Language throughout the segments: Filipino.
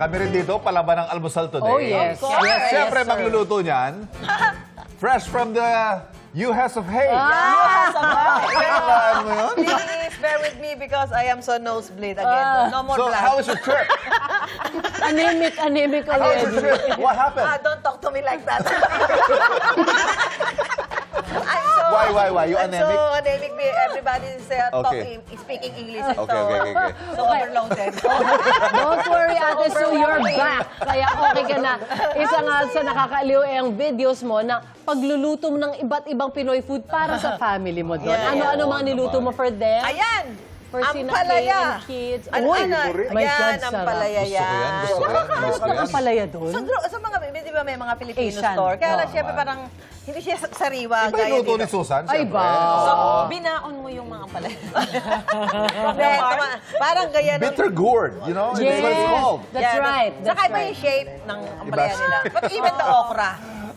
Kami rin dito, palaban ng almusal today. Oh, yes. Of course. Yes, Siyempre, sir. magluluto niyan. Fresh from the U.S. of Hay. Yes, Alam mo yun? Please bear with me because I am so nosebleed again. No more So, blood. how was your trip? Anemic How was your already. trip? What happened? Don't talk to me like that. Why? You I'm anemic? so anemic. Everybody is Okay. speaking English. Okay. So overloaded. Don't worry, ate, so you're back. Kaya okay ka na. Isa nga sa nakakaaliw ay ang videos mo na pagluluto mo ng iba't ibang Pinoy food para sa family mo doon. Yeah. Ano-ano mga niluto mo for them? Ayan! For Ang Sina palaya. Kay and kids. Ano, Uy, my ayan, God, ang sarap. palaya Gusto ko yan, gusto ko yan. Nakakahanap ka ng palaya doon? Sa mga, di ba may mga Filipino Asian. store? Kaya lang, Oo. syempre parang, hindi siya sariwa. Iba gaya yung luto ni dito. Susan, Ay, siyempre. ba? So, Oo. binaon mo yung mga palaya. Hindi, parang gaya ng... Bitter gourd, you know? It's what it's called. That's right. Saka That's iba yung right. shape ng Iba palaya siya. nila. But even the okra.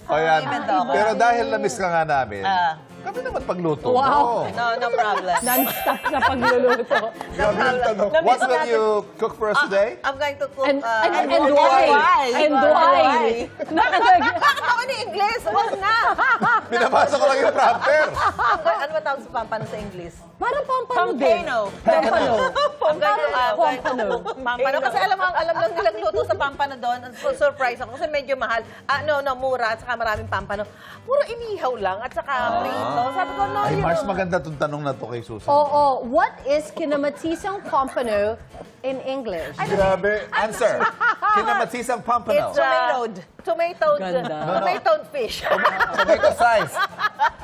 O yan. Even the okra. Pero dahil na-miss ka nga namin, Ah. kami naman pagluto. Wow. No problem. Non-stop na pagluluto. Grabe yung tanong. What will you cook for us today? I'm going to cook... And why? And why? And why? Nakalag- Bakit ako ni English? Huwag na! Pinapasa ko lang yung prompter. Ano ba tawag sa pampano sa English? Parang pampano din. Pampano. Pampano. I'm going to Pampano. Pampano. Kasi alam lang nilang luto sa pampano doon. Surprise ako kasi medyo mahal. No, mura. At saka maraming pampano. Puro inihaw lang at saka prito. Sabi ko, no, Ay, you Mars, know. maganda itong tanong na to kay Susan. Oo. What is kinamatisang pampano in English? Grabe. Answer. Kinamatisang pampano. It's tomatoed Ganda. tomatoed fish. Tomato size.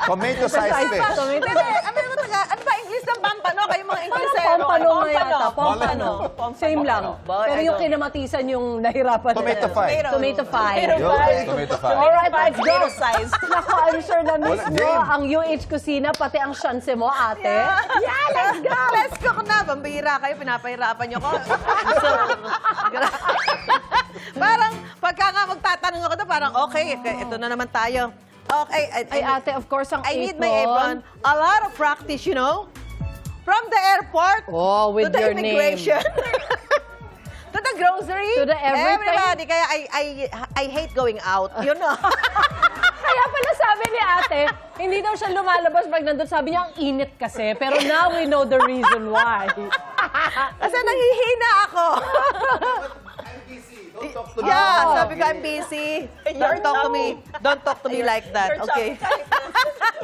Tomato size fish. Hindi, ano ba English ng pampano? Kayo mga Parang Inglesero. pampano nga yata. Pampano. Pampano. Same lang. Boy, Pero I yung don't- kinamatisan yung nahirapan. Tomato na. pie. Tomato pie. Yun, tomato pie. Alright, let's go. Tomato size. Naku, I'm sure na miss Wala, mo Jane. ang UH Kusina, pati ang shanse mo, ate. Yeah, let's go! Let's cook na. Pambihira kayo, pinapahirapan niyo ko. So, parang pagka nga magtatanong ako to, parang okay, ito na naman tayo. Okay, Ay, ate, of course, ang I need my apron. A lot of practice, you know? From the airport Oh, with to the your name. immigration. To the grocery. To the everything. Everybody. Kaya I hate going out. You know? Kaya pala sabi ni ate, hindi daw siya lumalabas pag nandun. Sabi niya, ang init kasi. Pero now we know the reason why. Kasi nanghihina ako. Don't talk to me. Yeah, sabi ko, I'm busy. Don't talk to me. Don't talk to me like that. Okay.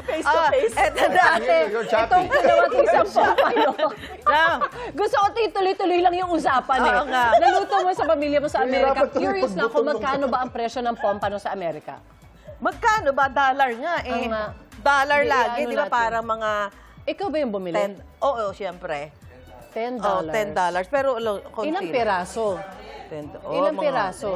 Face to face. Eto na. Ate, You're choppy. itong kinamatisang pampano. Now, Gusto ko tuloy-tuloy lang yung usapan eh. Oo nga. Naluto mo sa pamilya mo sa Amerika. Mahirapan tuloy Curious na ako, pagbuto ng- magkano ba ang presyo ng pompano sa Amerika? magkano ba? Dollar nga eh. Ang nga. Dollar Hindi, lagi, ano di ba? natin? Para mga Ikaw ba yung bumili? 10. Oo, siyempre. $10. Oh, $10. Pero konti. Ilang piraso? 10. Ilang piraso?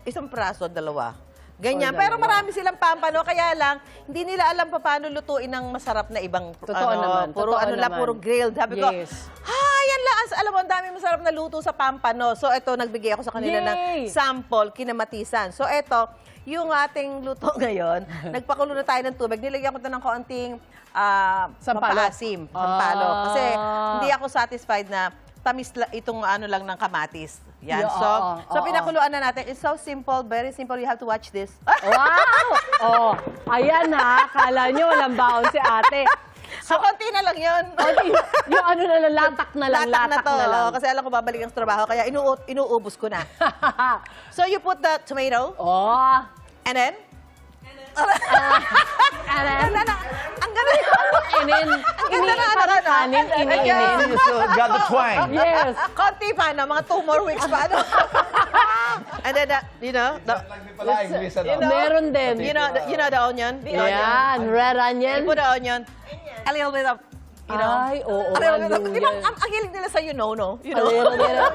Isang piraso, dalawa. Ganyan. Oh, Pero dalawa. marami silang pampano, kaya lang, hindi nila alam pa paano lutuin ng masarap na ibang, Totoo naman, puro totoo ano lang, naman. puro grilled. Sabi ko, Yes. yan lang. Alam mo, ang dami masarap na luto sa pampano. So, ito, nagbigay ako sa kanila Yay! ng sample, kinamatisan. So, ito, yung ating luto ngayon, nagpakulo na tayo ng tubig. Nilagyan ko ito ng kaunting Sampalo. pampaasim. Sampalo. Ah. Kasi hindi ako satisfied na tamis itong ano lang ng kamatis. Yan. Yeah, So pinakuluan na natin. It's so simple, very simple. You have to watch this. Wow! Oh, ayan ha. Kala nyo walang baon si ate. So, konti na lang yun. Yung ano na lang, latak na lang, latak to. na lang. Kasi alam ko babalik ang trabaho, kaya inuubos ko na. So, you put the tomato, Oh. and then? And then, Ang ganda inin, parang kanin, inin. You still got the twang. Yes. Konti pa na, mga 2 more weeks pa. Ano? And then, you know, Pala, English, ano? Meron din. you know the onion? The onion. Yan, red onion. You put the onion, a little bit of, you know. Ay, oo, a little bit of, di ba, hallelujah. ang hilig nila sa you know, no? You A know? little bit of,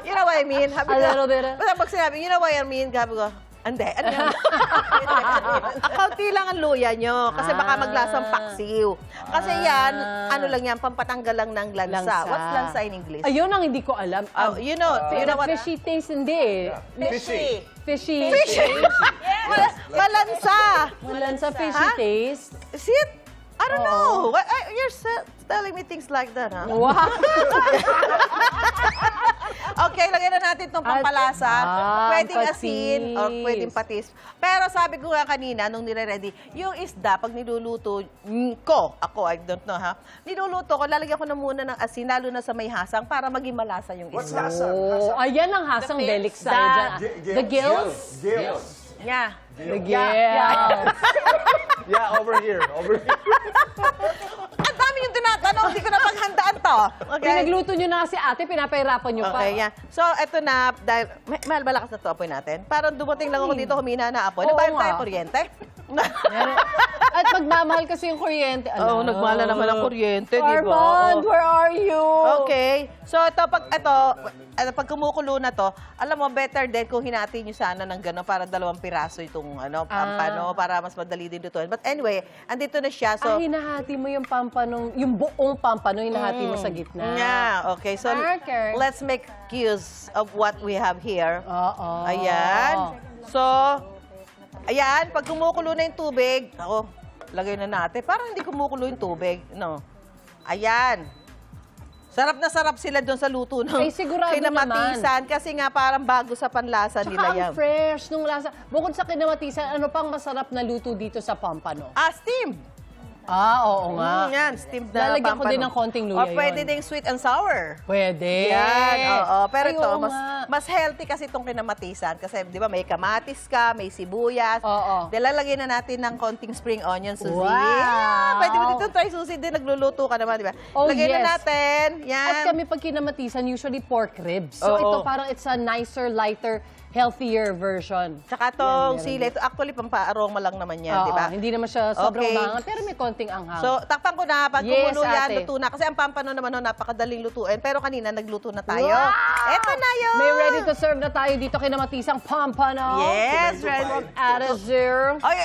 You know what I mean? A little bit of- Basta pag sinabi, you know what I mean? Gabi ko, hindi. Ano yan? Kaunti lang ang luya nyo. Kasi baka maglasang paksiw. Kasi yan, ano lang yan, pampatanggal lang ng lansa. Lansa. What's lansa in English? Ayun ang hindi ko alam. You know what? Fishy taste, hindi eh. Fishy. Fishy. Malansa. Walang sa fishy Ha? taste. Is it? I don't know. You're telling me things like that, huh? Wow. Okay, lagyan na natin itong pampalasa. Pwedeng asin patis. or pwedeng patis. Pero sabi ko nga kanina, nung nire-ready, yung isda, pag niluluto ko, ako, I don't know ha, niluluto ko, lalagyan ko na muna ng asin, lalo na sa may hasang, para maging malasa yung What's isda. hasang? Oh, ayan ang hasang The Delix fins, tayo dyan. The gills? Gills. Yeah. The gills. Yeah, over here. Over here. Ang dami yung tinatanong, hindi ko na paghandaan to. Okay? Pinagluto nyo na si ate, pinapahirapan nyo pa. Okay, yeah. So, eto na, dahil, mahal malakas na to apoy natin. Parang dumating lang ako dito, humina na apoy. Oo Nagbayad nga. tayo kuryente. At magmamahal kasi yung kuryente. Oo, nagmahal na naman ang kuryente, di ba? Armand, Oo. where are you? Okay. So, pag kumukulo na to, alam mo, better din kung hinati nyo sana ng gano'n para 2 piraso itong pampano, para mas madali din lutuin. But anyway, andito na siya. So, Hinahati mo yung pampanong, yung buong pampano, hinahati mo sa gitna. yeah, okay. So, Okay. let's make use of what we have here. Oo. Ayan. So, ayan, pag kumukulo na yung tubig, ako, lagay na natin. Parang hindi kumukulo yung tubig, no? Ayan. Sarap na sarap sila doon sa luto ng Ay, sigurado kinamatisan. Kasi nga parang bago sa panlasa Tsaka nila ang yan. fresh nung lasa. Bukod sa kinamatisan, ano pang masarap na luto dito sa pampano? Steam. Oo nga. Yan, steamed na Lalagyan ko pampano. din ng konting luya O pwede yun. ding sweet and sour. Pwede. Yan, oo. Pero Ay, ito, oo mas, nga. mas healthy kasi itong kinamatisan. Kasi, di ba, may kamatis ka, may sibuyas. Oo. Lalagyan na natin ng konting spring onion, Suzy. Wow. Yeah, pwede mo dito try, Suzy, din nagluluto ka naman, di ba? Oh, Lagyan na yes. natin. Yan. At kami pag kinamatisan, usually pork ribs. So Oo. ito parang it's a nicer, lighter, healthier version. Tsaka itong sili, ito actually pampaaroma lang naman yan, Oo, di ba? Hindi naman siya sobrang Okay. umangan, pero may konting anghang. So, takpan ko na. Pag Yes, kumulo yan, ate. luto na. Kasi ang pampano naman, napakadaling lutuin. Pero kanina, nagluto na tayo. Wow! Eto na yun! May ready to serve na tayo dito kinamatisang pampano. Yes, ready. Attitude. Ay,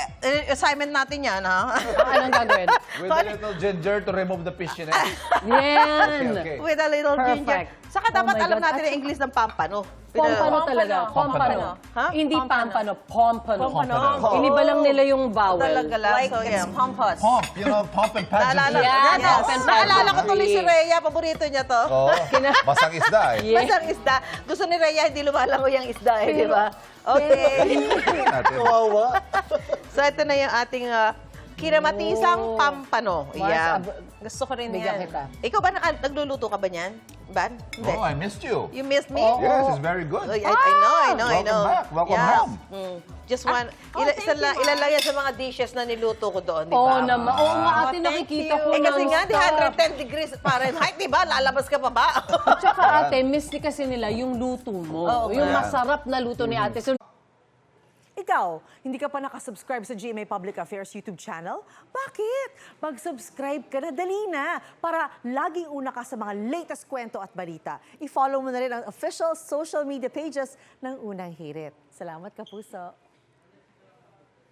assignment natin yan, ha? Anong gagawin? With a little ginger to remove the fishiness. Yan. Okay. With a little ginger. Perfect. Saka Oh dapat my alam God. natin ang English ng pampano. Pompano talaga. Pompano. Ha? Hindi pampano. Pompano. Pompano. Iniba lang nila yung vowel. Talaga lang. So, yeah. pompous. Pump, you know, pump and pads. Naalala, Yeah, Yes. open Naalala ko pageantry. tuloy si Rhea. Paborito niya to. Oh, basang isda eh. Yeah. Masang isda. Gusto ni Rhea, hindi lumalango yung isda eh, di ba? Okay. Natin. So, ito na yung ating kinamatisang pampano. Yeah. Gusto ko rin Bigyan yan. kita. Ikaw ba nagluluto ka ba niyan? Ban? Hindi. Oh, I missed you. You missed me? Yes, it's very good. I know, I know. Welcome back. Welcome Yeah. home. Just one. Ilan lang yan sa mga dishes na niluto ko doon, di Oo ba? naman. Oo nga, ate, thank nakikita you. ko Eh kasi nga, di non-stop. 110 degrees Fahrenheit, di ba? Lalabas ka pa ba? Tsaka ate, miss ni kasi nila yung luto mo. Oo, Yung kaya. masarap na luto ni ate. So, Ikaw, hindi ka pa nakasubscribe sa GMA Public Affairs YouTube channel? Bakit? Mag-subscribe ka na, dali na, para laging una ka sa mga latest kwento at balita. I-follow mo na rin ang official social media pages ng Unang Hirit. Salamat, Kapuso.